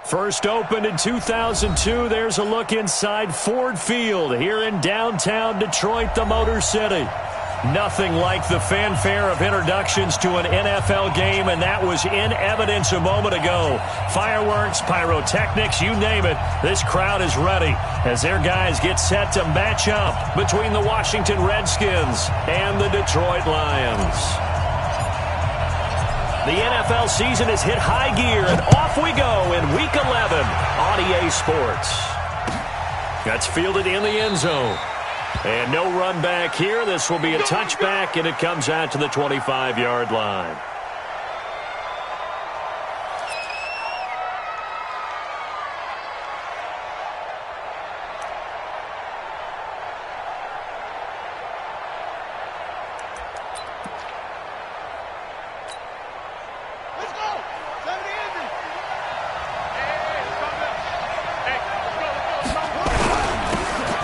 First opened in 2002. There's a look inside Ford Field here in downtown Detroit, the Motor City. Nothing like the fanfare of introductions to an NFL game, and that was in evidence a moment ago. Fireworks, pyrotechnics, you name it. This crowd is ready as their guys get set to match up between the Washington Redskins and the Detroit Lions. The NFL season has hit high gear, and off we go in Week 11 on EA Sports. That's fielded in the end zone. And no run back here. This will be a touchback, and it comes out to the 25-yard line.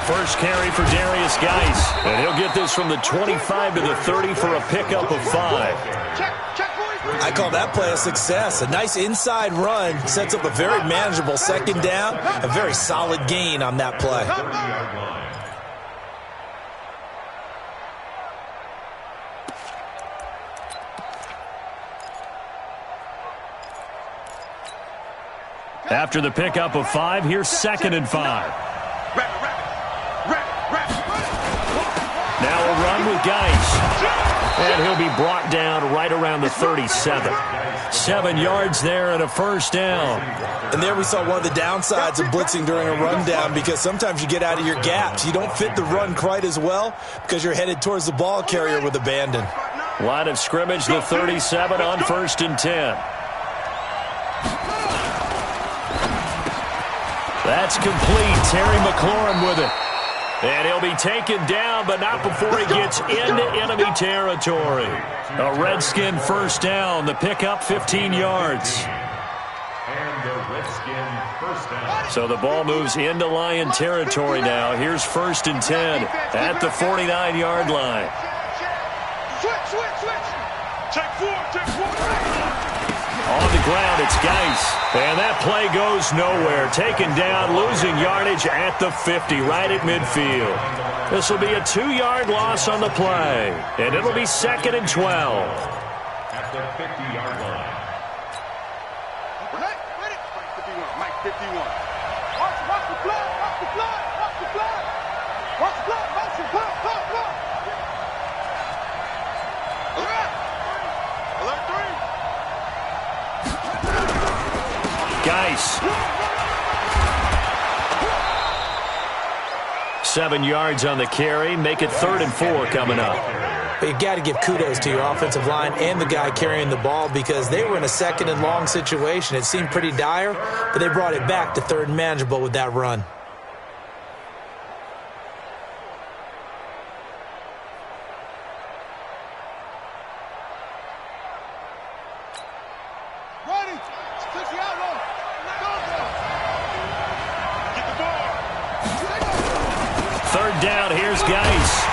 First carry for Darius Geis, and he'll get this from the 25 to the 30 for a pickup of 5. I call that play a success. A nice inside run sets up a very manageable second down, a very solid gain on that play. After the pickup of 5, here's 2nd and 5. Now a run with Geis. And he'll be brought down right around the 37. 7 yards there and a first down. And there we saw one of the downsides of blitzing during a rundown, because sometimes you get out of your gaps. You don't fit the run quite as well because you're headed towards the ball carrier with abandon. Line of scrimmage, the 37 on 1st and 10. That's complete. Terry McLaurin with it. And he'll be taken down, but not before he gets into enemy territory. A Redskin first down. The pickup 15 yards. So the ball moves into Lion territory now. Here's 1st and 10 at the 49-yard line. On the ground, it's Geis. And that play goes nowhere. Taken down, losing yardage at the 50, right at midfield. This will be a 2-yard loss on the play. And it'll be 2nd and 12. At the 50-yard line. Mike 51. Watch the blood, watch the blood, watch the blood. Watch the blood, watch the blood, blood. Alert 3. Geis. 7 yards on the carry. Make it 3rd and 4 coming up. But you got to give kudos to your offensive line and the guy carrying the ball, because they were in a 2nd and long situation. It seemed pretty dire, but they brought it back to 3rd and manageable with that run. Down, here's Geis.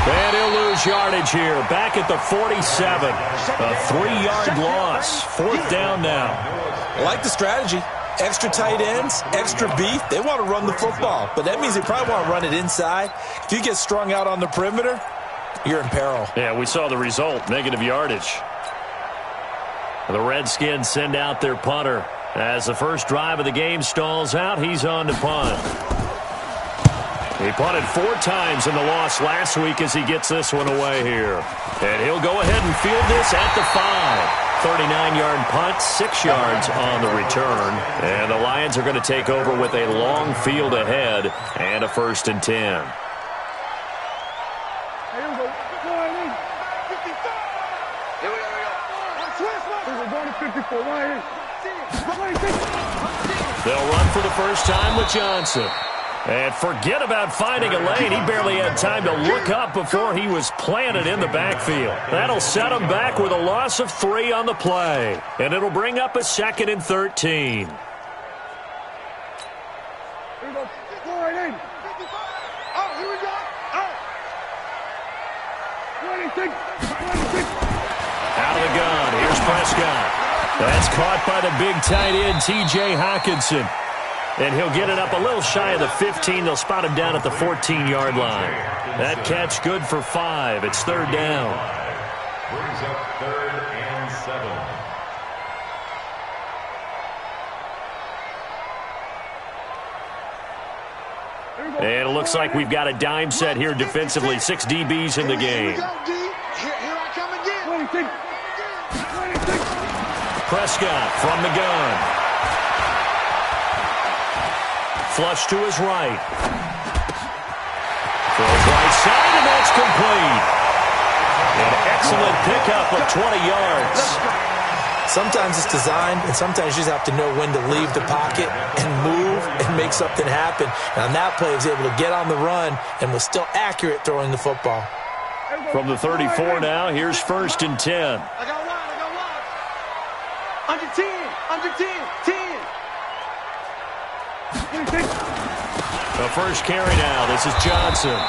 And he'll lose yardage here. Back at the 47. A 3-yard loss. 4th down now. I like the strategy. Extra tight ends, extra beef. They want to run the football, but that means they probably want to run it inside. If you get strung out on the perimeter, you're in peril. Yeah, we saw the result. Negative yardage. The Redskins send out their punter. As the first drive of the game stalls out, he's on to punt. He punted 4 times in the loss last week as he gets this one away here. And he'll go ahead and field this at the 5. 39-yard punt, 6 yards on the return. And the Lions are going to take over with a long field ahead and a 1st and 10. They'll run for the first time with Johnson. And forget about finding a lane. He barely had time to look up before he was planted in the backfield. That'll set him back with a loss of 3 on the play. And it'll bring up a 2nd and 13. Out of the gun. Here's Prescott. That's caught by the big tight end, T.J. Hockenson. And he'll get it up a little shy of the 15. They'll spot him down at the 14-yard line. That catch good for 5. It's third down. Brings up 3rd and 7. And it looks like we've got a dime set here defensively. 6 DBs in the game. Here I come again. Prescott from the gun. Flush to his right. Throws right side, and that's complete. An excellent pickup of 20 yards. Sometimes it's designed, and sometimes you just have to know when to leave the pocket and move and make something happen. And on that play, he was able to get on the run and was still accurate throwing the football. From the 34 now, here's 1st and 10. I got one. Under 10. 10. The first carry now. This is Johnson.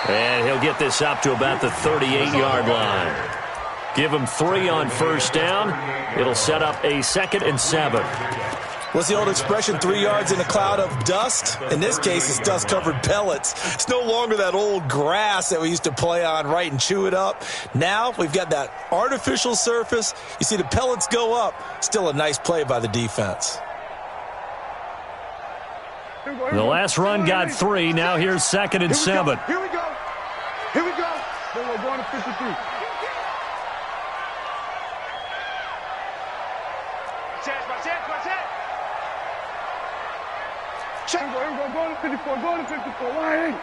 And he'll get this up to about the 38-yard line. Give him 3 on 1st down. It'll set up a 2nd and 7. What's the old expression, 3 yards in a cloud of dust? In this case, it's dust-covered pellets. It's no longer that old grass that we used to play on, right, and chew it up. Now we've got that artificial surface. You see the pellets go up. Still a nice play by the defense. The last run got 3. Now here's 2nd and 7. Here we go. Then we're going to 53. Check. Go to 54. Line.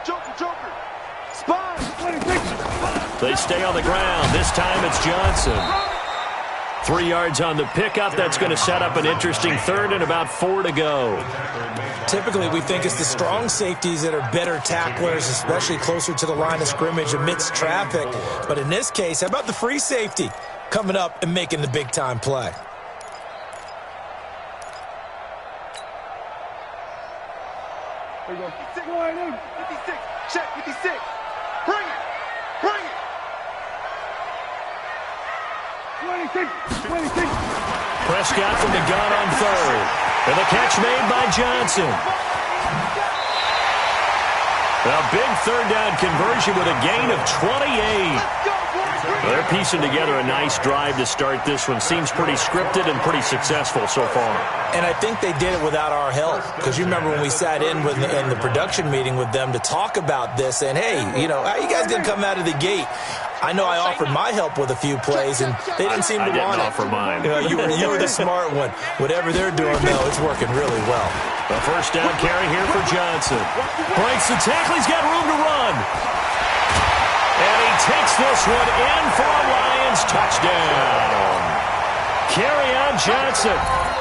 Joker. Spine. 26. They stay on the ground. This time it's Johnson. 3 yards on the pickup. That's going to set up an interesting 3rd and about 4 to go. Typically, we think it's the strong safeties that are better tacklers, especially closer to the line of scrimmage amidst traffic. But in this case, how about the free safety coming up and making the big-time play? There you go. 56. Check. 56. Bring it. 26. Prescott from the gun on 3rd. And the catch made by Johnson. A big 3rd down conversion with a gain of 28. They're piecing together a nice drive to start this one. Seems pretty scripted and pretty successful so far. And I think they did it without our help. Because you remember when we sat in the production meeting with them to talk about this, and hey, how you guys didn't come out of the gate? I know I offered my help with a few plays, and they didn't seem to want it. I didn't offer mine. You were the smart one. Whatever they're doing, though, it's working really well. A 1st down carry here for Johnson. Breaks the tackle. He's got room to run. And he takes this one in for a Lions touchdown. Kerryon Johnson,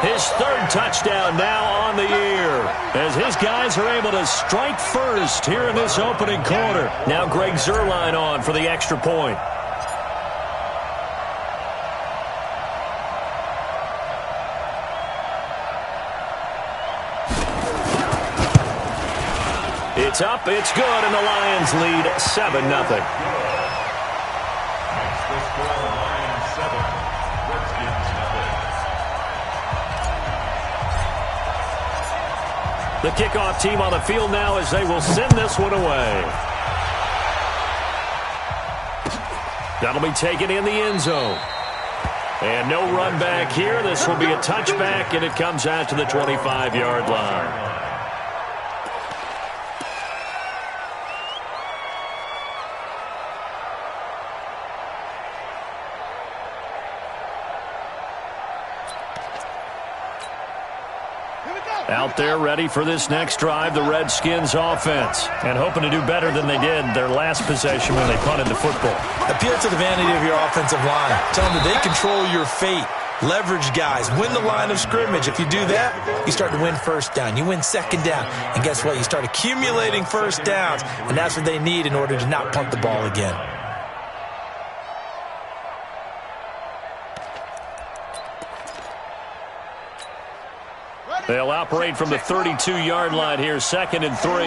his 3rd touchdown now on the year, as his guys are able to strike first here in this opening quarter. Now Greg Zuerlein on for the extra point. It's up, it's good, and the Lions lead 7-0. The kickoff team on the field now as they will send this one away. That'll be taken in the end zone. And no run back here. This will be a touchback, and it comes out to the 25-yard line. Out there ready for this next drive, the Redskins offense. And hoping to do better than they did their last possession when they punted the football. Appeal to the vanity of your offensive line. Tell them that they control your fate. Leverage guys. Win the line of scrimmage. If you do that, you start to win 1st down. You win 2nd down. And guess what? You start accumulating 1st downs. And that's what they need in order to not punt the ball again. They'll operate from the 32-yard line here, 2nd and 3.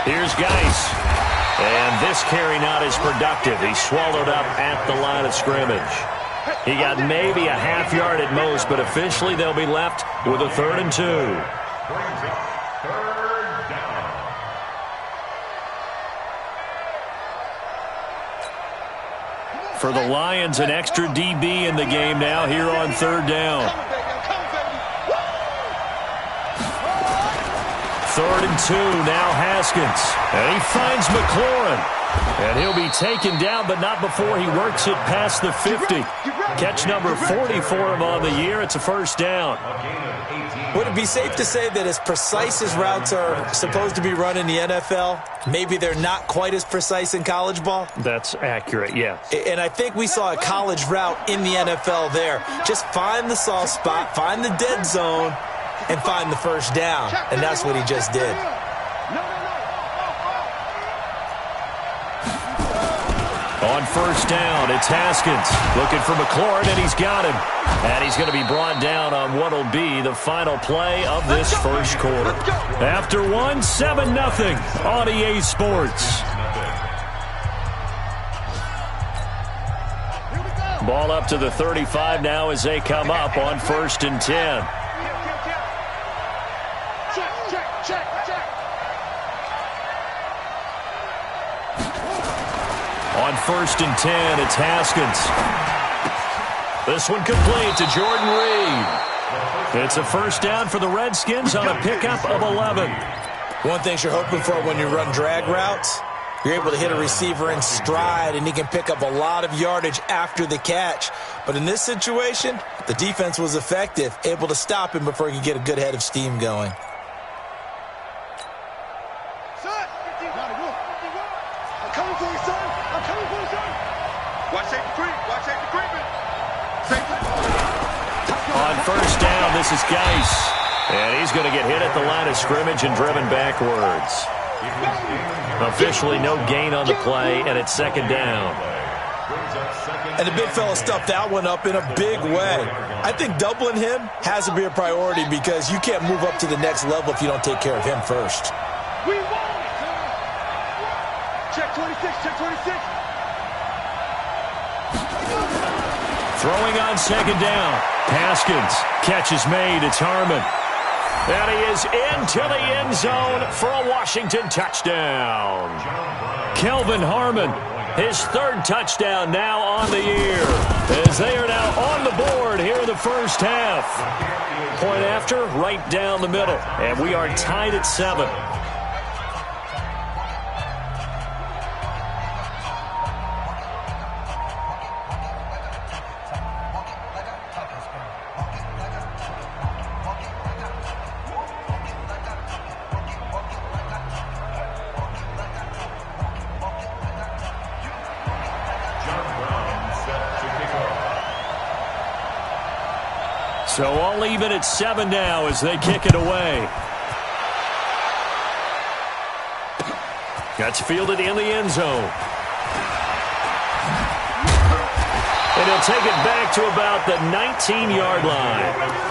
Here's Geis. And this carry not as productive. He swallowed up at the line of scrimmage. He got maybe a half yard at most, but officially they'll be left with a 3rd and 2. Brings up 3rd down. For the Lions, an extra DB in the game now here on 3rd down. 3rd and 2, now Haskins. And he finds McLaurin. And he'll be taken down, but not before he works it past the 50. Catch number 40 for him on the year. It's a 1st down. Would it be safe to say that as precise as routes are supposed to be run in the NFL, maybe they're not quite as precise in college ball? That's accurate, yeah. And I think we saw a college route in the NFL there. Just find the soft spot, find the dead zone, and find the 1st down. And that's what he just did. On 1st down, it's Haskins looking for McLaurin, and he's got him. And he's going to be brought down on what will be the final play of this 1st quarter. After 1, 7-0 on EA Sports. Ball up to the 35 now as they come up on 1st and 10. On 1st and 10, it's Haskins. This one complete to Jordan Reed. It's a 1st down for the Redskins on a pickup of 11. One thing you're hoping for when you run drag routes, you're able to hit a receiver in stride, and he can pick up a lot of yardage after the catch. But in this situation, the defense was effective, able to stop him before he could get a good head of steam going. On 1st down, this is Geis. And he's going to get hit at the line of scrimmage and driven backwards. Officially no gain on the play, and it's 2nd down. And the big fella stuffed that one up in a big way. I think doubling him has to be a priority because you can't move up to the next level if you don't take care of him first. Check 26, check 26. Throwing on 2nd down. Haskins. Catch is made. It's Harmon. And he is into the end zone for a Washington touchdown. Kelvin Harmon, his 3rd touchdown now on the year, as they are now on the board here in the 1st half. Point after, right down the middle. And we are tied at 7. So all even at 7 now as they kick it away. That's fielded in the end zone. And he'll take it back to about the 19-yard line.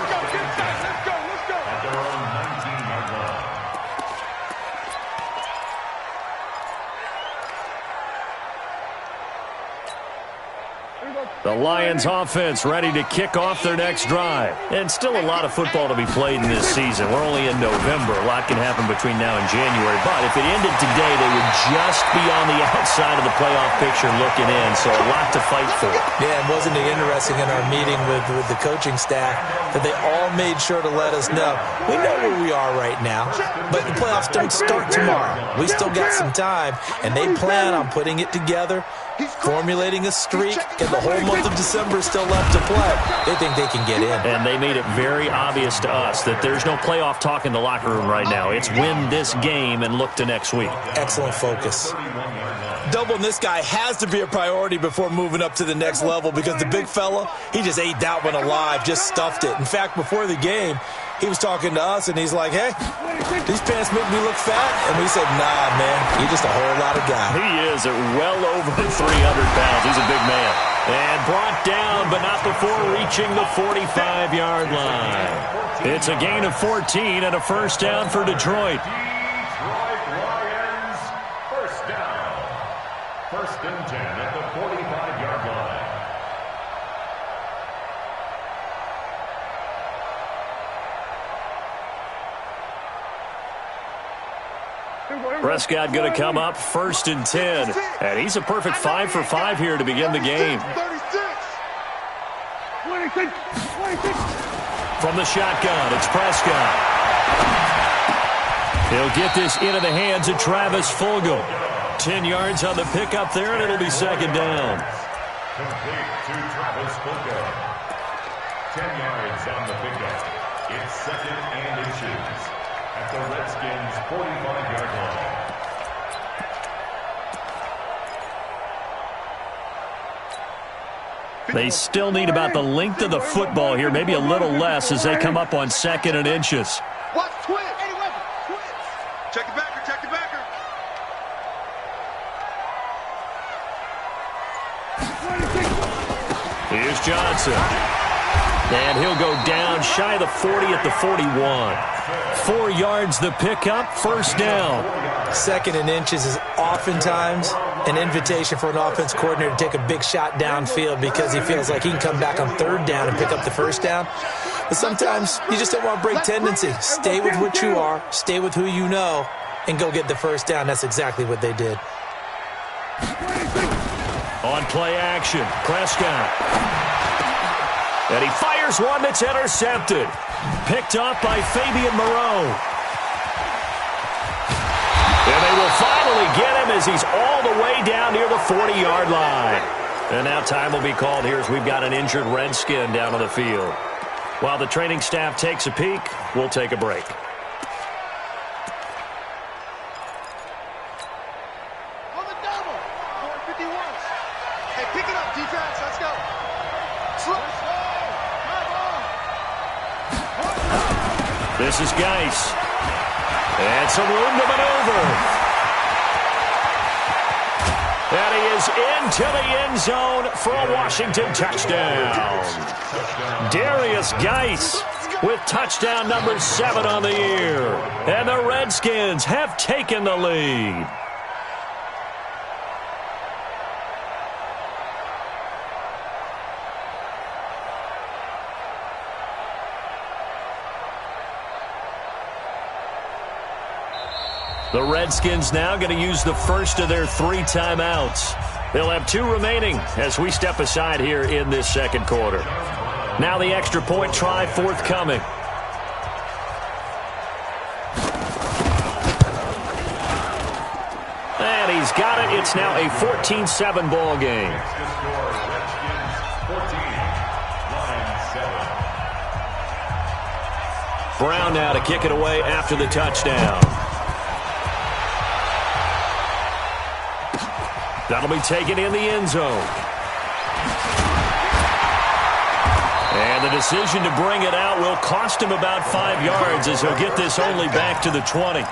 The Lions offense ready to kick off their next drive. And still a lot of football to be played in this season. We're only in November. A lot can happen between now and January. But if it ended today, they would just be on the outside of the playoff picture looking in. So a lot to fight for. Yeah, and wasn't it interesting in our meeting with the coaching staff that they all made sure to let us know, we know where we are right now, but the playoffs don't start tomorrow. We still got some time, and they plan on putting it together, formulating a streak, and the whole month of December is still left to play. They think they can get in. And they made it very obvious to us that there's no playoff talk in the locker room right now. It's win this game and look to next week. Excellent focus. Doubling this guy has to be a priority before moving up to the next level because the big fella, he just ate that one alive, just stuffed it. In fact, before the game, he was talking to us, and he's like, hey, these pants make me look fat. And we said, nah, man, you're just a whole lot of guy. He is at well over 300 pounds. He's a big man. And brought down, but not before reaching the 45-yard line. It's a gain of 14 and a 1st down for Detroit. Detroit Lions, 1st down. Prescott going to come up 1st and 10. And he's a perfect 5 for 5 here to begin the game. 26. From the shotgun, it's Prescott. He'll get this into the hands of Travis Fulgham. 10 yards on the pickup there, and it'll be 2nd down. Complete to Travis Fulgham. 10 yards on the pickup. It's 2nd and inches at the Redskins' 45-yard line. They still need about the length of the football here, maybe a little less as they come up on 2nd and inches. Watch twitch. Check the backer, check the backer. Here's Johnson. And he'll go down shy of the 40 at the 41. 4 yards the pickup, 1st down. 2nd and inches is oftentimes an invitation for an offense coordinator to take a big shot downfield because he feels like he can come back on 3rd down and pick up the 1st down. But sometimes you just don't want to break tendency. Stay with what you are, stay with who you know, and go get the 1st down. That's exactly what they did. On play action, Prescott. And he fires one that's intercepted. Picked off by Fabian Moreau. And they will finally get him as he's all the way down near the 40-yard line. And now time will be called here as we've got an injured Redskin down on the field. While the training staff takes a peek, we'll take a break. On the double. 451. Hey, pick it up, defense. Let's go. Slow. This is Geis. And some room to maneuver. And he is into the end zone for a Washington touchdown. Darius Geis with touchdown number 7 on the year. And the Redskins have taken the lead. The Redskins now going to use the first of their 3 timeouts. They'll have 2 remaining as we step aside here in this 2nd quarter. Now the extra point try forthcoming. And he's got it. It's now a 14-7 ball game. Brown now to kick it away after the touchdown. That'll be taken in the end zone. And the decision to bring it out will cost him about 5 yards as he'll get this only back to the 20.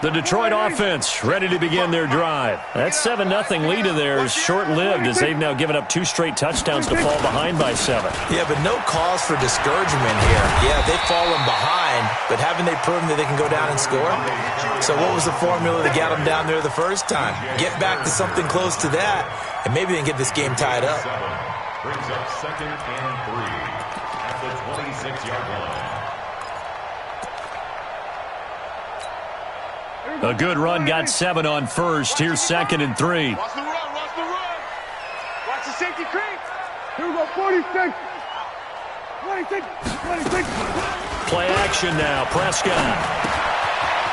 The Detroit offense ready to begin their drive. That 7-0 lead of theirs short-lived as they've now given up 2 straight touchdowns to fall behind by 7. Yeah, but no cause for discouragement here. Yeah, they've fallen behind, but haven't they proven that they can go down and score? So what was the formula that got them down there the first time? Get back to something close to that, and maybe they can get this game tied up. Brings up 2nd and 3 at the 26-yard line. A good run got 7 on first. Here's 2nd and 3. Watch the run, watch the run. Watch the safety creep. Here we go, 46. 26, 26. Play action now, Prescott.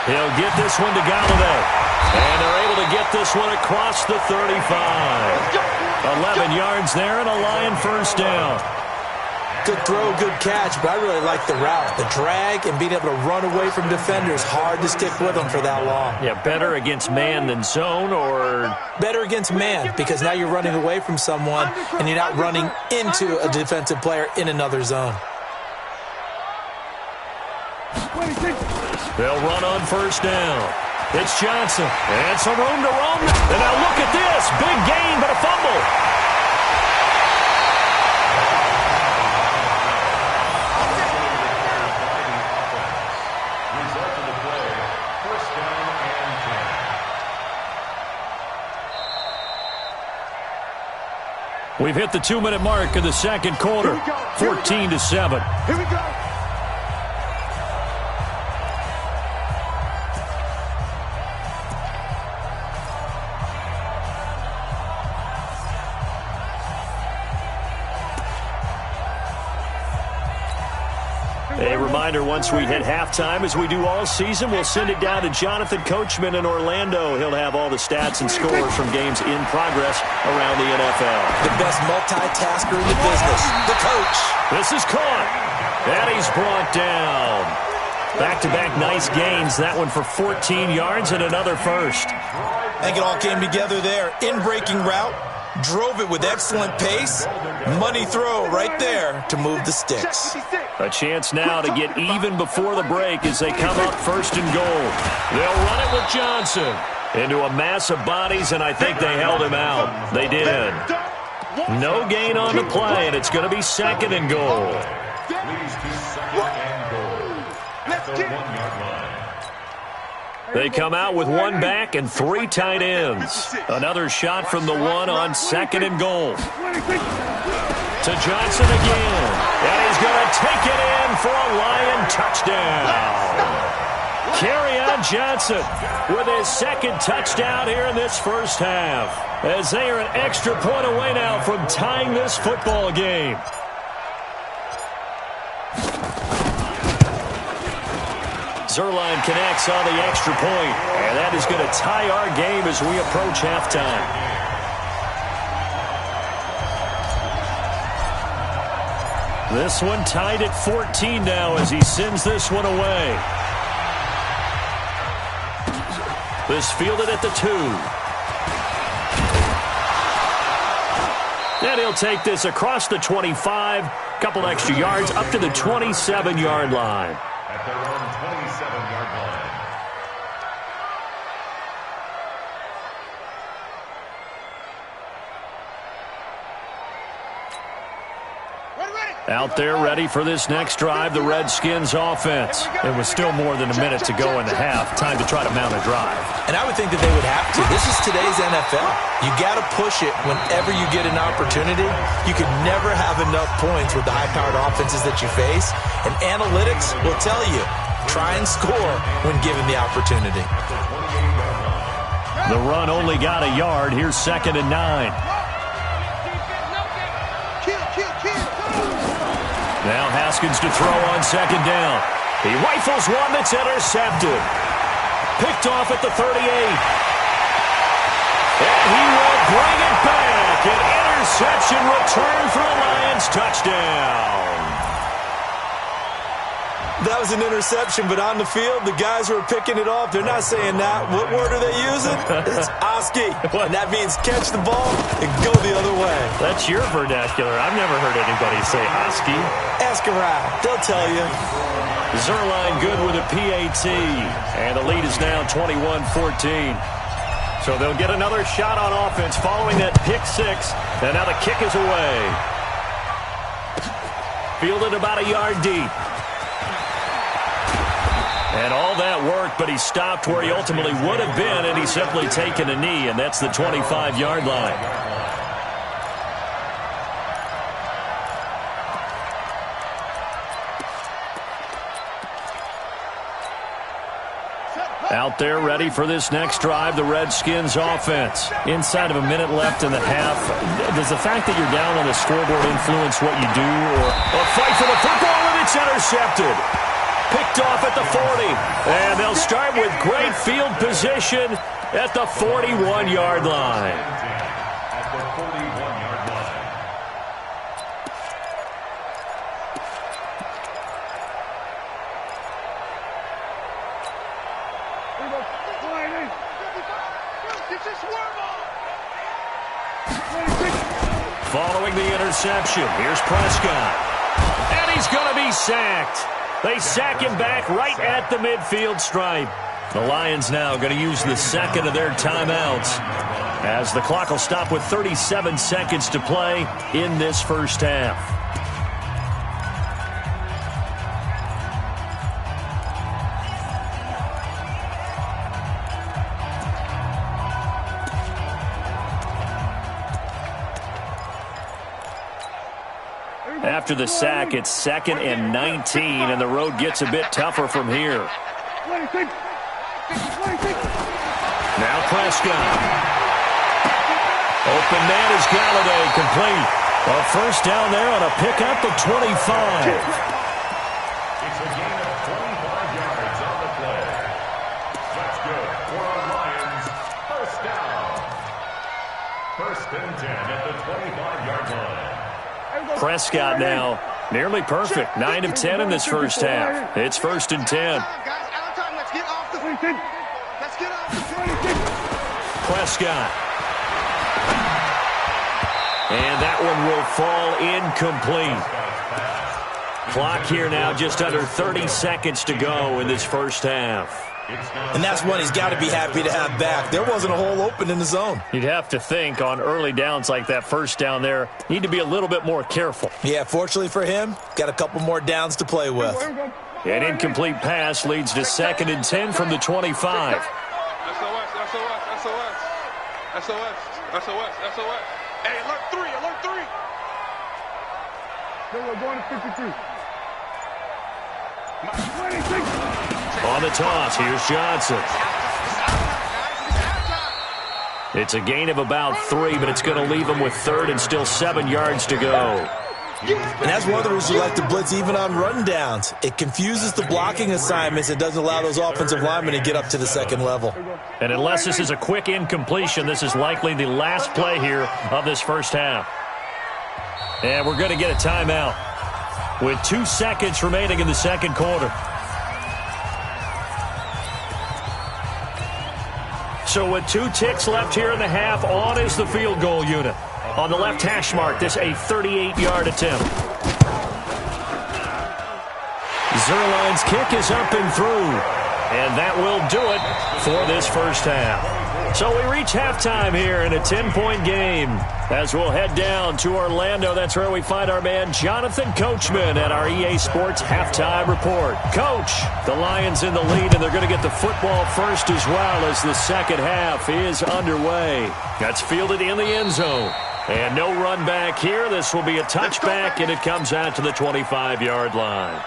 He'll get this one to Galladay. And they're able to get this one across the 35. 11 yards there and a Lion 1st down. Good throw, good catch, but I really like the route. The drag and being able to run away from defenders, hard to stick with them for that long. Yeah, better against man than zone, or better against man, because now you're running away from someone and you're not running into a defensive player in another zone. They'll run on 1st down. It's Johnson, and some room to roam. And now look at this, big gain, but a fumble. We've hit the 2-minute mark in the second quarter, 14-7. Here we go. A reminder, once we hit halftime, as we do all season, we'll send it down to Jonathan Coachman in Orlando. He'll have all the stats and scores from games in progress around the NFL. The best multitasker in the business, the coach. This is caught. And he's brought down. Back-to-back nice gains. That one for 14 yards and another first. I think it all came together there. In-breaking route. Drove it with excellent pace. Money throw right there to move the sticks. A chance now to get even before the break as they come up first and goal. They'll run it with Johnson into a mass of bodies, and I think they held him out. They did. No gain on the play, and it's going to be second and goal. Leads to second and goal at the 1-yard line. They come out with one back and 3 tight ends. Another shot from the one on second and goal. To Johnson again. And he's going to take it in for a Lion touchdown. Kerryon Johnson with his second touchdown here in this first half, as they are an extra point away now from tying this football game. Zerline connects on the extra point, and that is going to tie our game as we approach halftime. This one tied at 14 now as he sends this one away. This fielded at the 2. And he'll take this across the 25, couple extra yards up to the 27-yard line. At their own 27-yard line. Out there ready for this next drive, the Redskins offense. It was still more than a minute to go in the half. Time to try to mount a drive. And I would think that they would have to. This is today's NFL. You got to push it whenever you get an opportunity. You could never have enough points with the high-powered offenses that you face. And analytics will tell you, try and score when given the opportunity. The run only got a yard. Here's second and 9. Now Haskins to throw on second down. He rifles one that's intercepted. Picked off at the 38. And he will bring it back. An interception return for a Lions touchdown. That was an interception, but on the field, the guys who are picking it off, they're not saying that. What word are they using? It's Oski. And that means catch the ball and go the other way. That's your vernacular. I've never heard anybody say Oski. Ask around. They'll tell you. Zerline good with a PAT. And the lead is now 21-14. So they'll get another shot on offense following that pick 6. And now the kick is away. Fielded about a yard deep. And all that worked, but he stopped where he ultimately would have been, and he's simply taken a knee, and that's the 25-yard line. Out there ready for this next drive, the Redskins offense. Inside of a minute left in the half, does the fact that you're down on the scoreboard influence what you do? Or a fight for the football, and it's intercepted. Picked off at the 40. And they'll start with great field position at the 41-yard line. At the 41-yard line. Following the interception, here's Prescott. And he's going to be sacked. They sack him back right at the midfield stripe. The Lions now going to use the second of their timeouts, as the clock will stop with 37 seconds to play in this first half. after the sack. It's 2nd and 19, and the road gets a bit tougher from here. Now Prescott. Open man is Galladay, complete. A first down there on a pickup of 25. It's a gain of 25 yards on the play. That's good for our Lions. First down. 1st and 10 at the 25-yard line. Prescott now nearly perfect. 9 of 10 in this first half. It's 1st and 10. Prescott. And that one will fall incomplete. Clock here now just under 30 seconds to go in this first half. And that's one he's got to be happy to have back. There wasn't a hole open in the zone. You'd have to think on early downs like that first down there, need to be a little bit more careful. Yeah, fortunately for him, got a couple more downs to play with. An incomplete pass leads to 2nd and 10 from the 25. SOS. Hey, alert 3. Then we're going to 53. On the toss, here's Johnson. It's a gain of about 3, but it's going to leave him with 3rd and still 7 yards to go. And that's one of the reasons you like to blitz even on run downs. It confuses the blocking assignments. It doesn't allow those offensive linemen to get up to the 2nd level. And unless this is a quick incompletion, this is likely the last play here of this first half. And we're going to get a timeout with 2 seconds remaining in the second quarter. So with 2 ticks left here in the half, on is the field goal unit. On the left hash mark, this a 38-yard attempt. Zerline's kick is up and through. And that will do it for this first half. So we reach halftime here in a 10-point game. As we'll head down to Orlando, that's where we find our man Jonathan Coachman at our EA Sports Halftime Report. Coach, the Lions in the lead, and they're going to get the football first as well as the second half is underway. That's fielded in the end zone. And no run back here. This will be a touchback, and it comes out to the 25-yard line.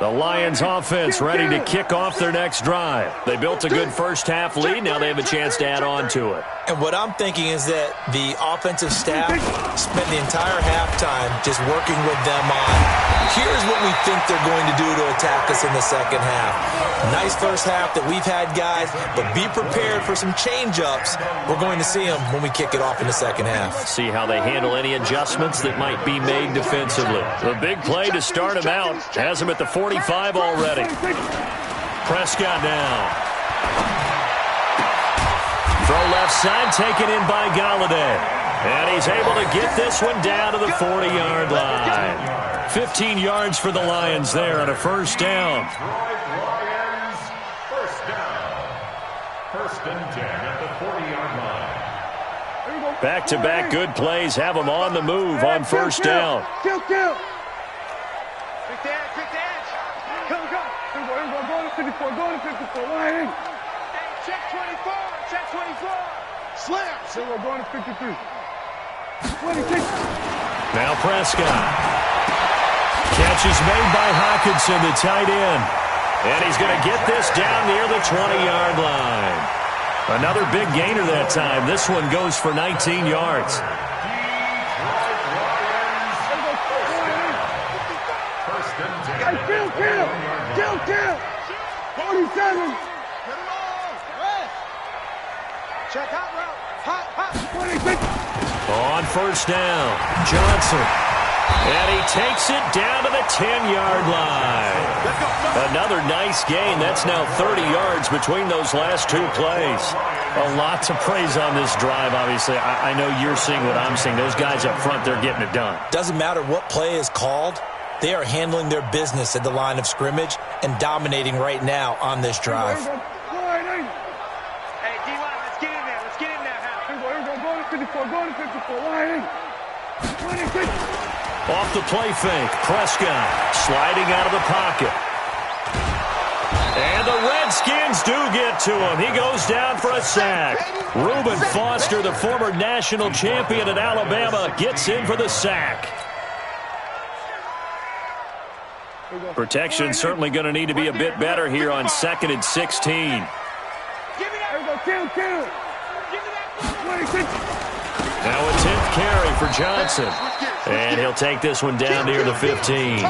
The Lions offense ready to kick off their next drive. They built a good first half lead. Now they have a chance to add on to it. And what I'm thinking is that the offensive staff spent the entire halftime just working with them on, here's what we think they're going to do to attack us in the second half. Nice first half that we've had, guys, but be prepared for some change-ups. We're going to see them when we kick it off in the second half. See how they handle any adjustments that might be made defensively. The big play to start him out has him at the 45 already. Prescott now. Throw left side, taken in by Galladay. And he's able to get this one down to the 40-yard line. 15 yards for the Lions there on a first down. Lions, first down. 1st and 10 at the 40-yard line. Back-to-back good plays have them on the move on first down. Kill. Quick edge. Come. Go to 54. Line in. Check 24. Slam. So we're going to 53. 26. Now Prescott. Catch is made by Hawkinson, the tight end. And he's going to get this down near the 20-yard line. Another big gainer that time. This one goes for 19 yards. Kill. 47. Check out route. Hot. 26. On first down, Johnson. And he takes it down to the 10-yard line. Another nice gain. That's now 30 yards between those last 2 plays. A lot to praise on this drive, obviously. I know you're seeing what I'm seeing. Those guys up front, they're getting it done. Doesn't matter what play is called. They are handling their business at the line of scrimmage and dominating right now on this drive. Hey, D-line, let's get in there. Go to 54. Line in. 26. Off the play fake, Prescott sliding out of the pocket. And the Redskins do get to him. He goes down for a sack. Reuben Foster, the former national champion at Alabama, gets in for the sack. Protection certainly going to need to be a bit better here on 2nd and 16. Now a 10th carry for Johnson. And he'll take this one down near the 15.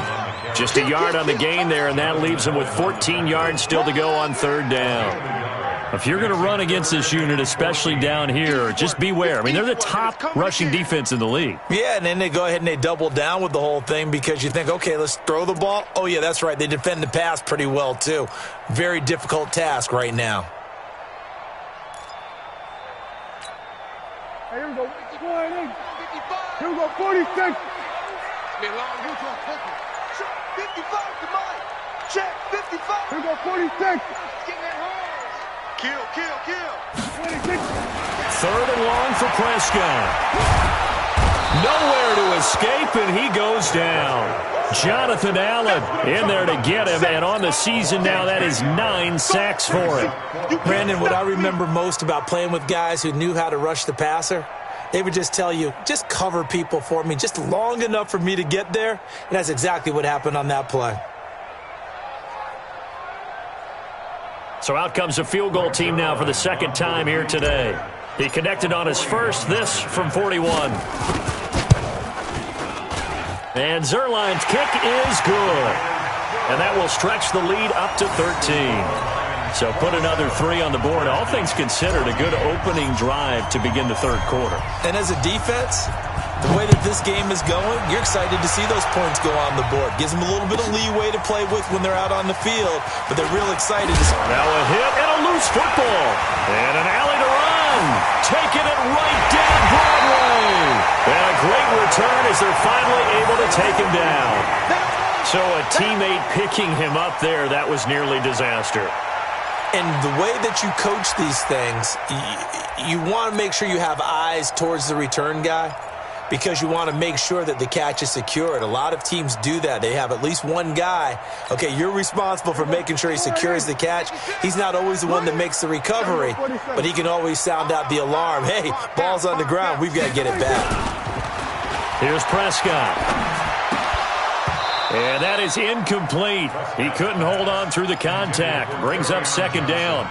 Just a yard on the gain there, and that leaves him with 14 yards still to go on 3rd down. If you're going to run against this unit, especially down here, just beware. I mean, they're the top rushing defense in the league. Yeah, and then they go ahead and they double down with the whole thing because you think, okay, let's throw the ball. Oh, yeah, that's right. They defend the pass pretty well, too. Very difficult task right now. Here we go. Here we go, 46. It's been a long route to a cookie. Check 55 to Mike. Check 55. Here we go, 46. Get that hard. Kill. 26. 3rd and long for Prescott. Nowhere to escape, and he goes down. Jonathan Allen in there to get him, and on the season now, that is 9 sacks for him. Brandon, what I remember most about playing with guys who knew how to rush the passer, they would just tell you, just cover people for me, just long enough for me to get there. And that's exactly what happened on that play. So out comes a field goal team now for the 2nd time here today. He connected on his first, this from 41. And Zerline's kick is good. And that will stretch the lead up to 13. So put another 3 on the board. All things considered, a good opening drive to begin the 3rd quarter. And as a defense, the way that this game is going, you're excited to see those points go on the board. Gives them a little bit of leeway to play with when they're out on the field, but they're real excited. Now a hit and a loose football. And an alley to run. Taking it right down Broadway. And a great return as they're finally able to take him down. So a teammate picking him up there, that was nearly disaster. And the way that you coach these things, you want to make sure you have eyes towards the return guy because you want to make sure that the catch is secured. A lot of teams do that. They have at least one guy. Okay, you're responsible for making sure he secures the catch. He's not always the one that makes the recovery, but he can always sound out the alarm. Hey, ball's on the ground. We've got to get it back. Here's Prescott. And that is incomplete. He couldn't hold on through the contact. Brings up 2nd down.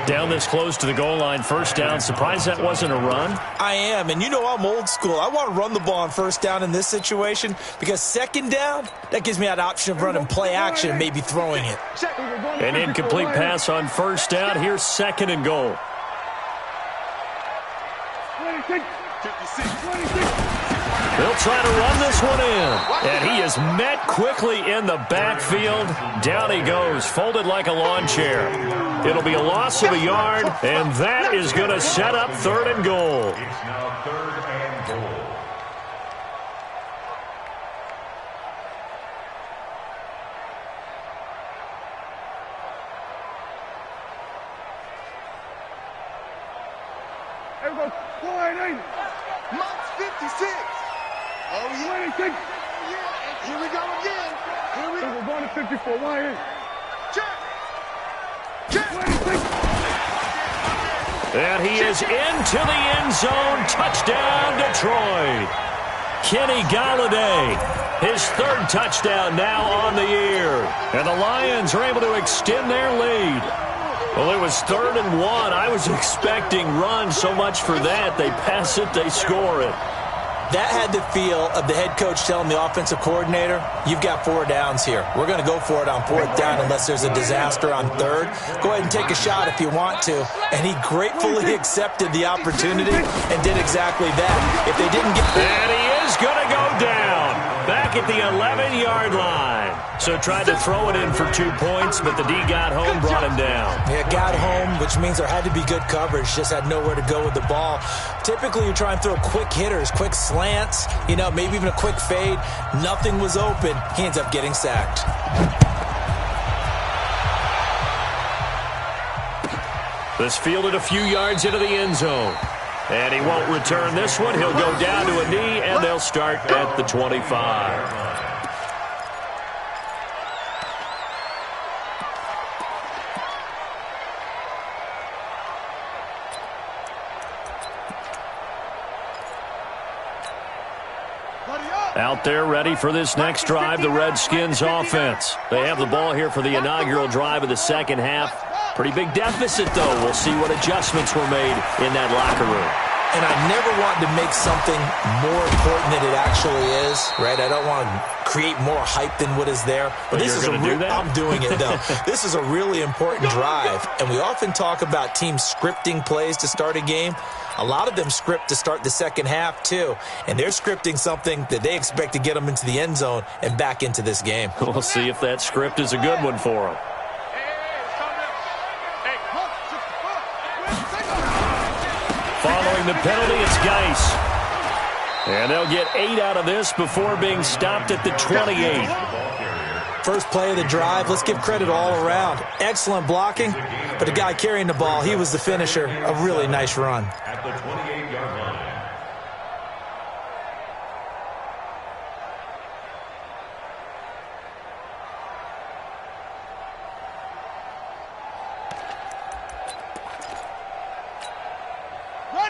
Down this close to the goal line, 1st down. Surprised that wasn't a run? I am, and you know I'm old school. I want to run the ball on 1st down in this situation because 2nd down, that gives me that option of running play action and maybe throwing it. An incomplete pass on 1st down. Here's 2nd and goal. 56. They'll try to run this one in. And he is met quickly in the backfield. Down he goes, folded like a lawn chair. It'll be a loss of a yard, and that is going to set up 3rd and goal. It's now 3rd and goal. Here we go, 480. Mike's 56. Oh, yeah. 26. Yeah, here we go again. Here we go. We're going to 54. Why in? Check. Check. 26. And he is into the end zone. Touchdown, Detroit. Kenny Galladay, his 3rd touchdown now on the year. And the Lions are able to extend their lead. Well, it was 3rd and 1. I was expecting run so much for that. They pass it, they score it. That had the feel of the head coach telling the offensive coordinator, you've got 4 downs here. We're going to go for it on 4th down unless there's a disaster on 3rd. Go ahead and take a shot if you want to. And he gratefully accepted the opportunity and did exactly that. If they didn't get... And he is going to go down back at the 11-yard line. So tried to throw it in for 2 points, but the D got home, brought him down. Yeah, got home, which means there had to be good coverage. Just had nowhere to go with the ball. Typically, you try and throw quick hitters, quick slants, maybe even a quick fade. Nothing was open. He ends up getting sacked. This fielded a few yards into the end zone. And he won't return this one. He'll go down to a knee, and they'll start at the 25. Out there ready for this next drive, the Redskins offense. They have the ball here for the inaugural drive of the second half. Pretty big deficit, though. We'll see what adjustments were made in that locker room. And I never want to make something more important than it actually is, right? I don't want to create more hype than what is there. But this is I'm doing it, though. This is a really important drive. And we often talk about teams scripting plays to start a game. A lot of them script to start the second half, too. And they're scripting something that they expect to get them into the end zone and back into this game. We'll see if that script is a good one for them. Following the penalty, it's Geis. And they'll get 8 out of this before being stopped at the 28. First play of the drive, let's give credit all around. Excellent blocking, but the guy carrying the ball, he was the finisher. A really nice run. At the 28-yard line.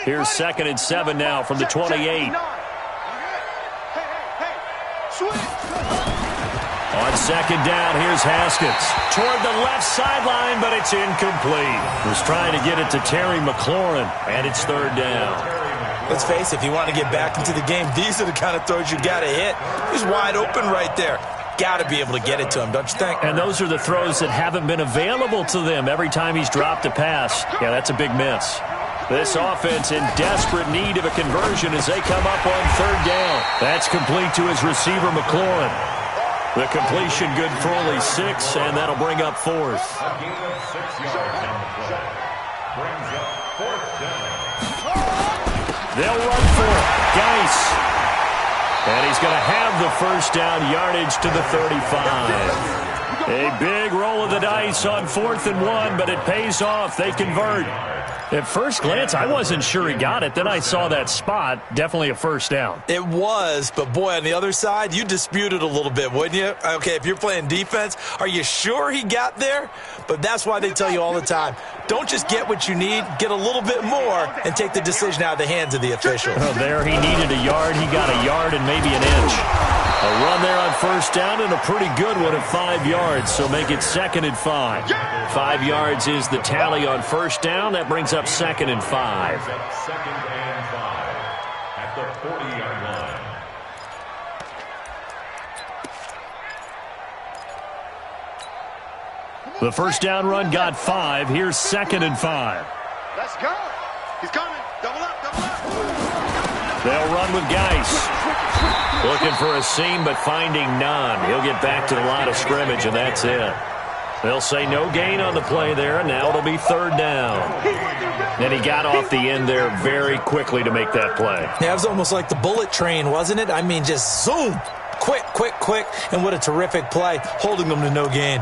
Here's 2nd and 7 now from the 28. On 2nd down, here's Haskins. Toward the left sideline, but it's incomplete. Was trying to get it to Terry McLaurin, and it's 3rd down. Let's face it, if you want to get back into the game, these are the kind of throws you got to hit. He's wide open right there. Got to be able to get it to him, don't you think? And those are the throws that haven't been available to them every time he's dropped a pass. Yeah, that's a big miss. This offense in desperate need of a conversion as they come up on 3rd down. That's complete to his receiver, McLaurin. The completion good for only 6, and that'll bring up 4th. A gain of 6 yards on the play. Brings up 4th down. They'll run for it. Geis. And he's going to have the first down yardage to the 35. A big roll of the dice on 4th and 1, but it pays off. They convert. At first glance, I wasn't sure he got it. Then I saw that spot. Definitely a first down. It was, but boy, on the other side, you dispute it a little bit, wouldn't you? Okay, if you're playing defense, are you sure he got there? But that's why they tell you all the time, don't just get what you need, get a little bit more, and take the decision out of the hands of the official. Oh, there he needed a yard. He got a yard and maybe an inch. A run there on first down and a pretty good one at 5 yards, so make it 2nd and 5. 5 yards is the tally on first down. That brings up 2nd and 5. 2nd and 5 at the 40-yard line. The first down run got 5. Here's 2nd and 5. Let's go. He's coming. Double up, double up. They'll run with Geis. Looking for a seam, but finding none. He'll get back to the line of scrimmage, and that's it. They'll say no gain on the play there, and now it'll be 3rd down. And he got off the end there very quickly to make that play. Yeah, it was almost like the bullet train, wasn't it? I mean, just zoom. Quick, quick, quick. And what a terrific play, holding them to no gain.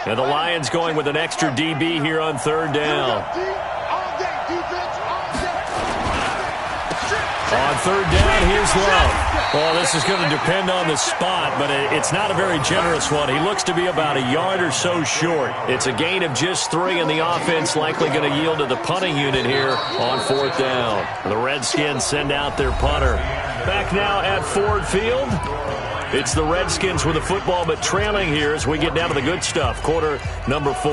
And the Lions going with an extra DB here on 3rd down. On 3rd down, here's Love. Well, this is going to depend on the spot, but it's not a very generous one. He looks to be about a yard or so short. It's a gain of just 3, and the offense likely going to yield to the punting unit here on 4th down. The Redskins send out their punter. Back now at Ford Field. It's the Redskins with the football, but trailing here as we get down to the good stuff. Quarter number 4.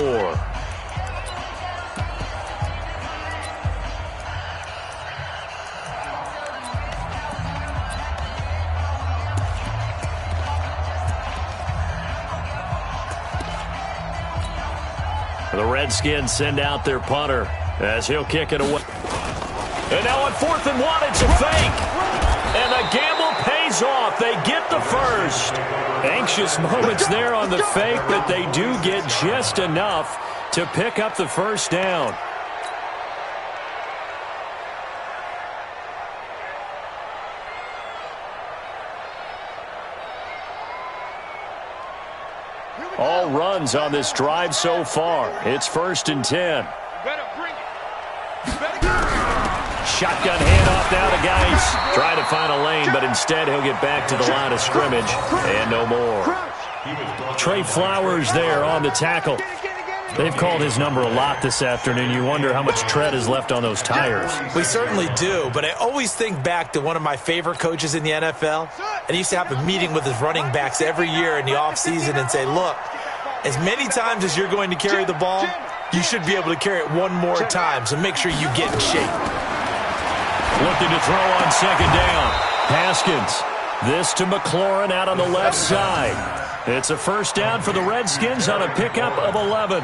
The Redskins send out their punter as he'll kick it away. And now on 4th and 1, it's a fake. And the gamble pays off. They get the first. Anxious moments there on the fake, but they do get just enough to pick up the first down. All runs on this drive so far. It's 1st and 10. Shotgun handoff now to Geis. Trying to find a lane, but instead he'll get back to the line of scrimmage. And no more. Trey Flowers there on the tackle. They've called his number a lot this afternoon. You wonder how much tread is left on those tires. We certainly do, but I always think back to one of my favorite coaches in the NFL. And he used to have a meeting with his running backs every year in the offseason and say, look, as many times as you're going to carry the ball, you should be able to carry it one more time, so make sure you get in shape. Looking to throw on 2nd down. Haskins. This to McLaurin out on the left side. It's a 1st down for the Redskins on a pickup of 11.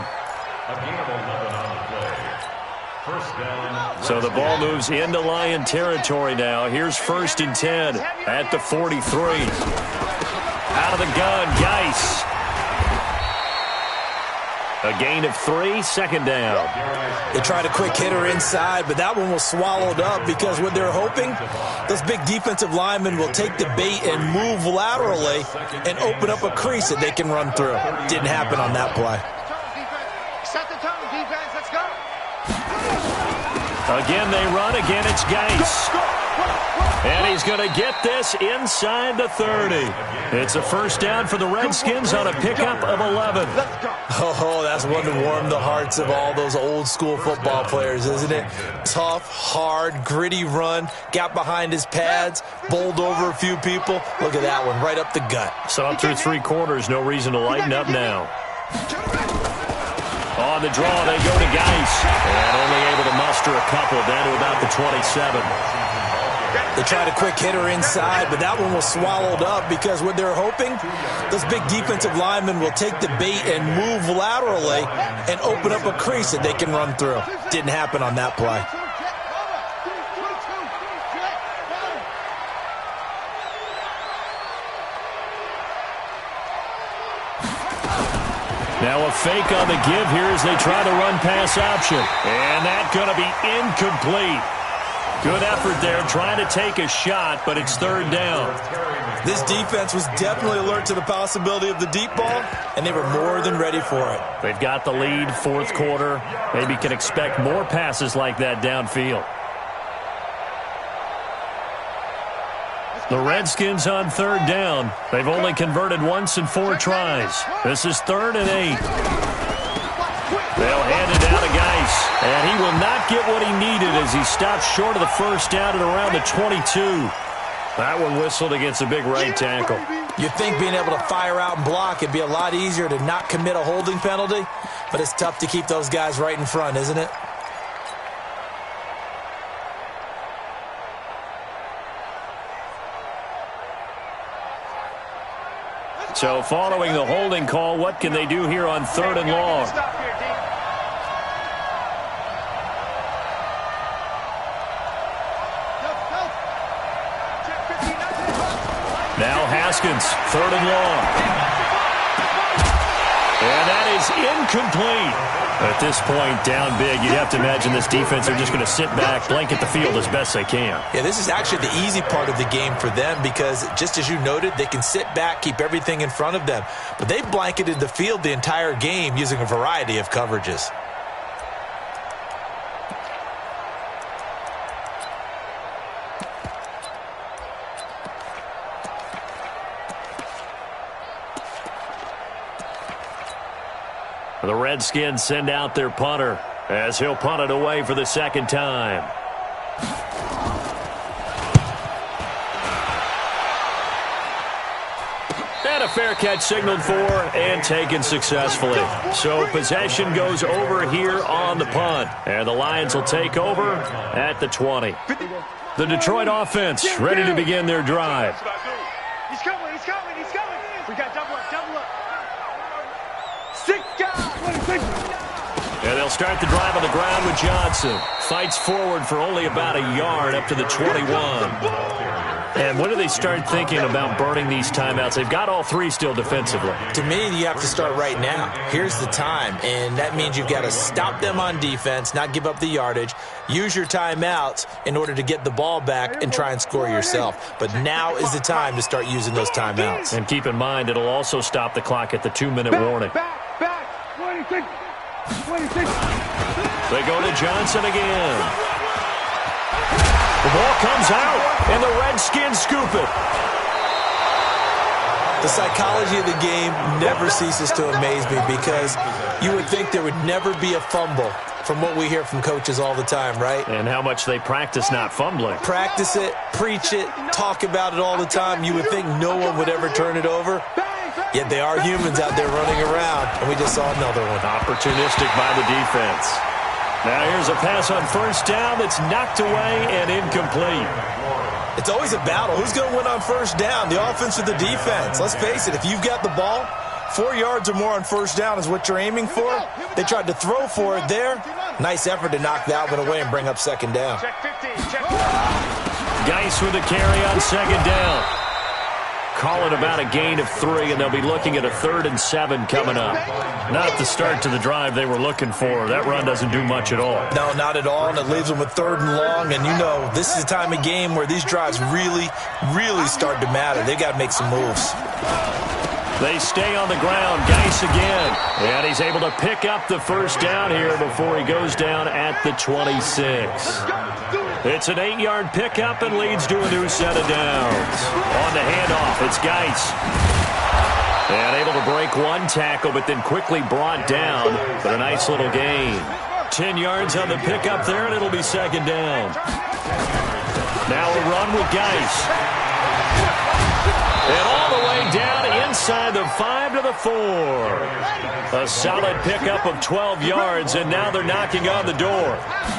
So the ball moves into Lion territory now. Here's 1st and 10 at the 43. Out of the gun, Geis. A gain of 3, 2nd down. They tried a quick hitter inside, but that one was swallowed up because what they're hoping, those big defensive linemen will take the bait and move laterally and open up a crease that they can run through. Didn't happen on that play. Set the tone, defense. Let's go. Again they run. Again it's Geis. And he's going to get this inside the 30. It's a 1st down for the Redskins on a pickup of 11. Oh, that's one to warm the hearts of all those old school football players, isn't it? Tough, hard, gritty run. Got behind his pads, bowled over a few people. Look at that one, right up the gut. So up through 3 quarters, no reason to lighten up now. On the draw, they go to Geis. And only able to muster a couple down to about the 27. They tried a quick hitter inside, but that one was swallowed up because what they're hoping, those big defensive linemen will take the bait and move laterally and open up a crease that they can run through. Didn't happen on that play. Now a fake on the give here as they try the run pass option. And that's going to be incomplete. Good effort there, trying to take a shot, but it's 3rd down. This defense was definitely alert to the possibility of the deep ball, and they were more than ready for it. They've got the lead, 4th quarter. Maybe can expect more passes like that downfield. The Redskins on 3rd down. They've only converted once in 4 tries. This is 3rd and 8. They'll hand it down to Geis. And he will not get what he needed as he stops short of the 1st down at around the 22. That one whistled against a big right tackle. You'd think being able to fire out and block it'd be a lot easier to not commit a holding penalty, but it's tough to keep those guys right in front, isn't it? So following the holding call, what can they do here on 3rd and long? Now Haskins, 3rd and long. And that is incomplete. At this point, down big, you'd have to imagine this defense are just going to sit back, blanket the field as best they can. Yeah, this is actually the easy part of the game for them because, just as you noted, they can sit back, keep everything in front of them. But they've blanketed the field the entire game using a variety of coverages. The Redskins send out their punter as he'll punt it away for the 2nd time. And a fair catch signaled for and taken successfully. So possession goes over here on the punt. And the Lions will take over at the 20. The Detroit offense ready to begin their drive. He's coming, he's coming, he's coming. We got double up, double up. And they'll start the drive on the ground with Johnson. Fights forward for only about a yard up to the 21. And when do they start thinking about burning these timeouts? They've got all three still defensively. To me, you have to start right now. Here's the time, and that means you've got to stop them on defense, not give up the yardage, use your timeouts in order to get the ball back and try and score yourself. But now is the time to start using those timeouts. And keep in mind, it'll also stop the clock at the 2-minute warning. Back, 26. They go to Johnson again. The ball comes out, and the Redskins scoop it. The psychology of the game never ceases to amaze me because you would think there would never be a fumble from what we hear from coaches all the time, right? And how much they practice not fumbling. Practice it, preach it, talk about it all the time. You would think no one would ever turn it over. Yet they are humans out there running around, and we just saw another one. Opportunistic by the defense. Now here's a pass on first down that's knocked away and incomplete. It's always a battle. Who's going to win on first down, the offense or the defense? Let's face it, if you've got the ball, 4 yards or more on first down is what you're aiming for. They tried to throw for it there. Nice effort to knock that one away and bring up second down. Geis with a carry on second down. Call it about a gain of 3, and they'll be looking at a 3rd and 7 coming up. Not the start to the drive they were looking for. That run doesn't do much at all. No, not at all, and it leaves them with 3rd and long. And, you know, this is the time of game where these drives really, really start to matter. They've got to make some moves. They stay on the ground. Geis again. And he's able to pick up the first down here before he goes down at the 26. It's an 8-yard pickup and leads to a new set of downs. On the handoff, it's Geis. And able to break one tackle, but then quickly brought down. But a nice little gain. 10 yards on the pickup there, and it'll be second down. Now a run with Geis. And all the way down inside the 5 to the 4. A solid pickup of 12 yards, and now they're knocking on the door.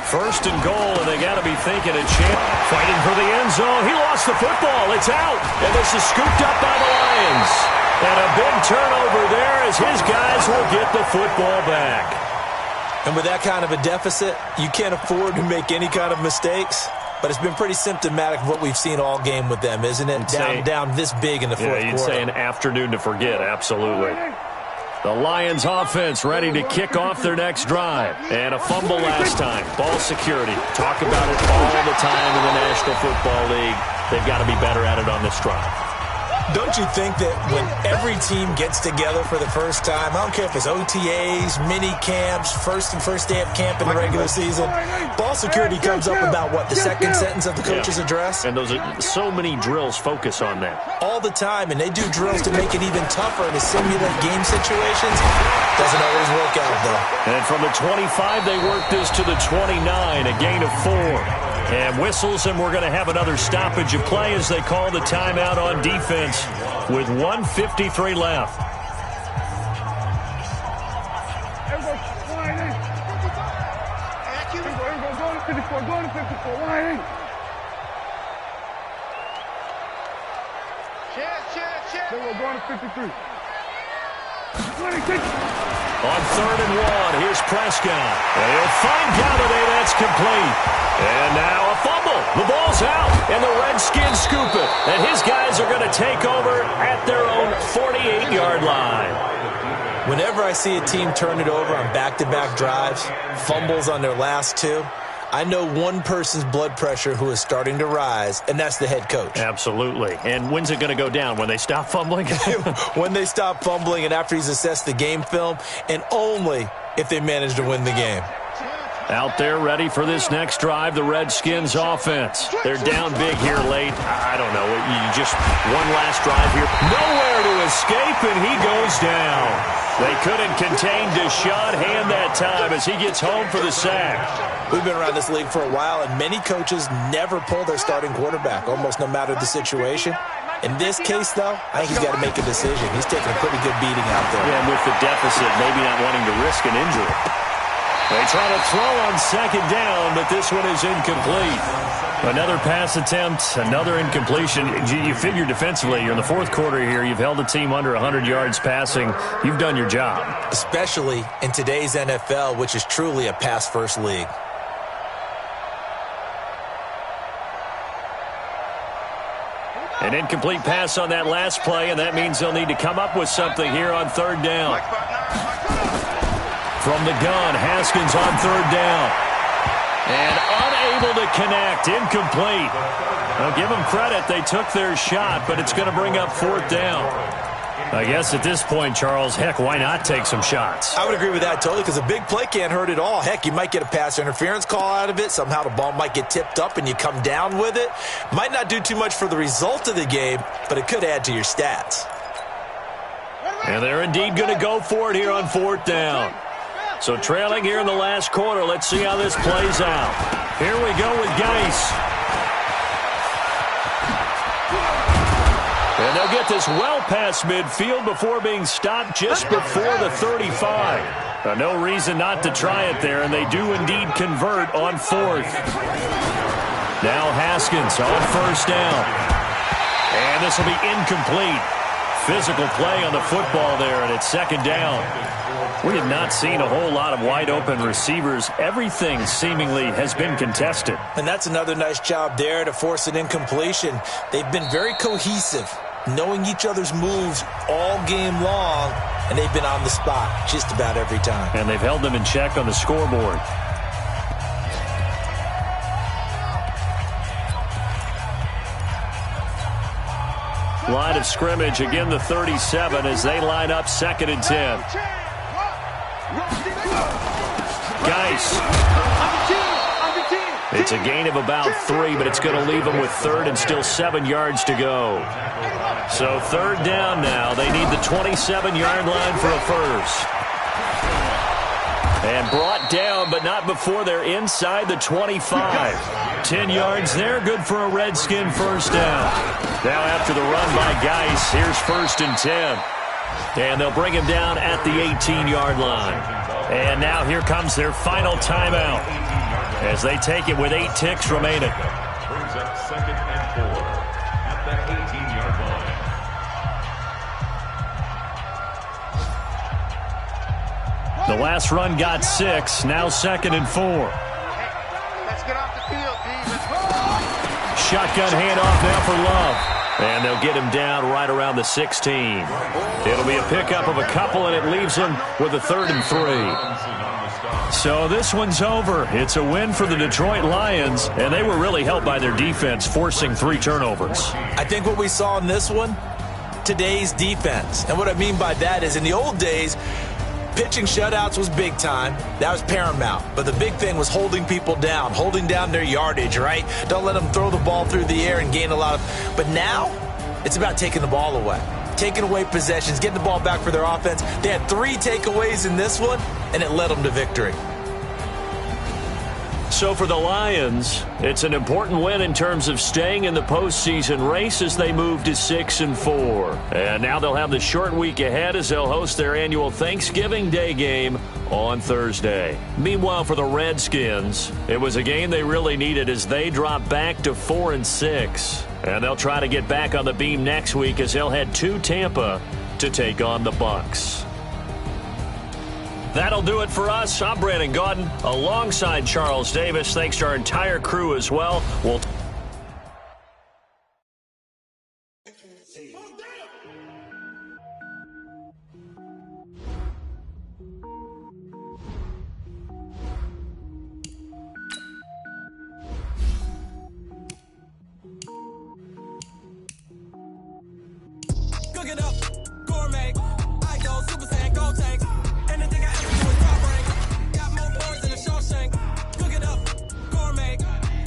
First and goal, and they got to be thinking a chance. Fighting for the end zone. He lost the football. It's out, and this is scooped up by the Lions. And a big turnover there as his guys will get the football back. And with that kind of a deficit, you can't afford to make any kind of mistakes. But it's been pretty symptomatic of what we've seen all game with them, isn't it? Down this big in the fourth quarter. You'd say an afternoon to forget, absolutely. The Lions offense ready to kick off their next drive. And a fumble last time. Ball security. Talk about it all the time in the National Football League. They've got to be better at it on this drive. Don't you think that when every team gets together for the first time, I don't care if it's OTAs, mini camps, first day of camp in the regular season, ball security comes up about, what, the second sentence of the coach's address? And those are so many drills focus on that. All the time, and they do drills to make it even tougher to simulate game situations. Doesn't always work out, though. And from the 25, they work this to the 29, a gain of 4. And whistles, and we're going to have another stoppage of play as they call the timeout on defense with 1:53 left. Go to 54. Line. Check. Go to 53. 26. On 3rd and 1, here's Prescott. And he'll find Galladay. That's complete. And now a fumble. The ball's out, and the Redskins scoop it. And his guys are going to take over at their own 48-yard line. Whenever I see a team turn it over on back-to-back drives, fumbles on their last 2, I know one person's blood pressure who is starting to rise, and that's the head coach. Absolutely. And when's it going to go down? When they stop fumbling? When they stop fumbling and after he's assessed the game film, and only if they manage to win the game. Out there ready for this next drive, the Redskins offense. They're down big here late. I don't know. You just one last drive here. Nowhere to escape, and he goes down. They couldn't contain Deshaun Hand that time as he gets home for the sack. We've been around this league for a while, and many coaches never pull their starting quarterback, almost no matter the situation. In this case, though, I think he's got to make a decision. He's taking a pretty good beating out there. Yeah, and with the deficit, maybe not wanting to risk an injury. They try to throw on second down, but this one is incomplete. Another pass attempt, another incompletion. You figure defensively, you're in the fourth quarter here. You've held the team under 100 yards passing. You've done your job. Especially in today's NFL, which is truly a pass-first league. An incomplete pass on that last play, and that means they'll need to come up with something here on third down. From the gun, Haskins on third down. And unable to connect, incomplete. Now give them credit, they took their shot, but it's going to bring up fourth down. I guess at this point, Charles, heck, why not take some shots? I would agree with that totally, because a big play can't hurt at all. Heck, you might get a pass interference call out of it. Somehow the ball might get tipped up and you come down with it. Might not do too much for the result of the game, but it could add to your stats. And they're indeed going to go for it here on fourth down. So trailing here in the last quarter, let's see how this plays out. Here we go with Geis. And they'll get this well past midfield before being stopped just before the 35. No reason not to try it there, and they do indeed convert on fourth. Now Haskins on first down. And this will be incomplete. Physical play on the football there, and it's second down. We have not seen a whole lot of wide-open receivers. Everything seemingly has been contested. And that's another nice job there to force an incompletion. They've been very cohesive, knowing each other's moves all game long, and they've been on the spot just about every time. And they've held them in check on the scoreboard. Line of scrimmage, again the 37 as they line up second and 10. Geis. It's a gain of about 3, but it's going to leave them with third and still 7 yards to go. So third down now. They need the 27-yard line for a first. And brought down, but not before they're inside the 25. 10 yards there, good for a Redskin first down. Now after the run by Geis, here's first and 10. And they'll bring him down at the 18-yard line. And now here comes their final timeout as they take it with 8 ticks remaining. Brings up second and 4 at the 18-yard line. The last run got 6, now second and 4. Let's get off the field, D. Shotgun handoff now for Love. And they'll get him down right around the 16. It'll be a pickup of a couple, and it leaves him with a third and 3. So this one's over. It's a win for the Detroit Lions, and they were really helped by their defense, forcing 3 turnovers. I think what we saw in this one, today's defense. And what I mean by that is in the old days, pitching shutouts was big time. That was paramount. But the big thing was holding people down, holding down their yardage, right? Don't let them throw the ball through the air and gain a lot of... But now, it's about taking the ball away. Taking away possessions, getting the ball back for their offense. They had 3 takeaways in this one, and it led them to victory. So for the Lions, it's an important win in terms of staying in the postseason race as they move to 6-4. And now they'll have the short week ahead as they'll host their annual Thanksgiving Day game on Thursday. Meanwhile, for the Redskins, it was a game they really needed as they drop back to 4-6. And they'll try to get back on the beam next week as they'll head to Tampa to take on the Bucs. That'll do it for us. I'm Brandon Gaudin alongside Charles Davis. Thanks to our entire crew as well. We'll cook it up, gourmet. I go Super Saiyan, go tank. Anything I ever do is top rank. Got more boys in the Shawshank. Cook it up, gourmet.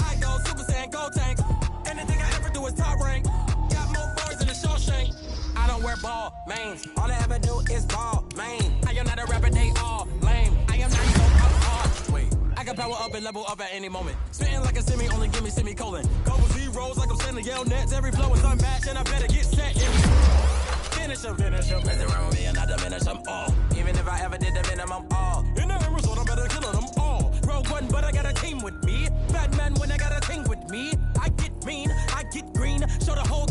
I go Super Saiyan, go tank. Anything I ever do is top rank. Got more boys in the Shawshank. I don't wear ball mains. All I ever do is ball main. I am not a rapper, they all lame. I am not so up. Wait, I can power up and level up at any moment. Spitting like a semi, only give me semicolon. Couple zeros like I'm sending yell nets. Every flow is unmatched, and I better get set. Finish them. Mess around with me and I diminish them all. Even if I ever did the minimum all. In the end result, I better kill them all. Rogue one, but I got a team with me. Batman when I got a team with me. I get mean, I get green. Show the whole